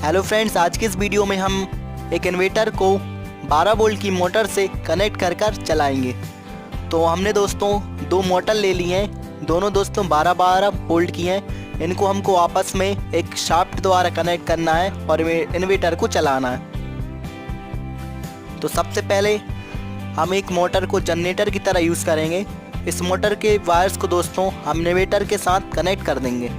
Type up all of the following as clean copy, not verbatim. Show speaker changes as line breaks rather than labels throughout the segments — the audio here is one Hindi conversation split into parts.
हेलो फ्रेंड्स, आज की इस वीडियो में हम एक इन्वर्टर को 12 वोल्ट की मोटर से कनेक्ट कर चलाएंगे। तो हमने दोस्तों दो मोटर ले लिए हैं, दोनों दोस्तों 12-12 वोल्ट की हैं। इनको हमको आपस में एक शाफ्ट द्वारा कनेक्ट करना है और इन्वर्टर को चलाना है। तो सबसे पहले हम एक मोटर को जनरेटर की तरह यूज़ करेंगे। इस मोटर के वायर्स को दोस्तों हम इन्वर्टर के साथ कनेक्ट कर देंगे।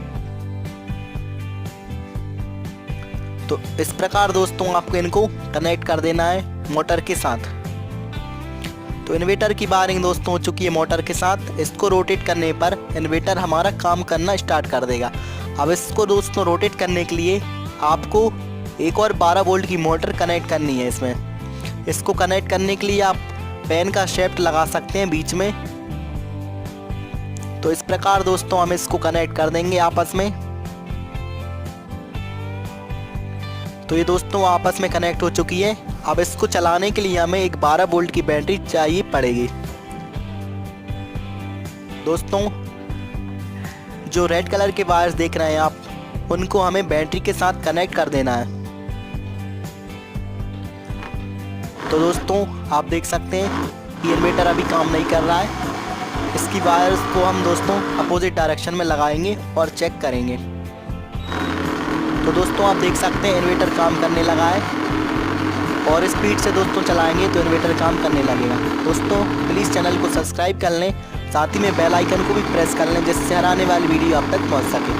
तो इस प्रकार दोस्तों आपको इनको कनेक्ट कर देना है मोटर के साथ। तो इन्वर्टर की वायरिंग दोस्तों हो चुकी है मोटर के साथ। इसको रोटेट करने पर इन्वर्टर हमारा काम करना स्टार्ट कर देगा। अब इसको दोस्तों रोटेट करने के लिए आपको एक और 12 वोल्ट की मोटर कनेक्ट करनी है। इसमें इसको कनेक्ट करने के लिए आप पेन का शेफ्ट लगा सकते हैं बीच में। तो इस प्रकार दोस्तों हम इसको कनेक्ट कर देंगे आपस में। तो ये दोस्तों आपस में कनेक्ट हो चुकी है। अब इसको चलाने के लिए हमें एक 12 वोल्ट की बैटरी चाहिए पड़ेगी। दोस्तों जो रेड कलर के वायर्स देख रहे हैं आप, उनको हमें बैटरी के साथ कनेक्ट कर देना है। तो दोस्तों आप देख सकते हैं कि इन्वर्टर अभी काम नहीं कर रहा है। इसकी वायर्स को हम दोस्तों अपोजिट डायरेक्शन में लगाएंगे और चेक करेंगे। तो दोस्तों आप देख सकते हैं इन्वर्टर काम करने लगा है और स्पीड से दोस्तों चलाएंगे तो इन्वर्टर काम करने लगेगा। दोस्तों प्लीज़ चैनल को सब्सक्राइब कर लें, साथ ही में बेल आइकन को भी प्रेस कर लें, जिससे हर आने वाली वीडियो आप तक पहुंच सके।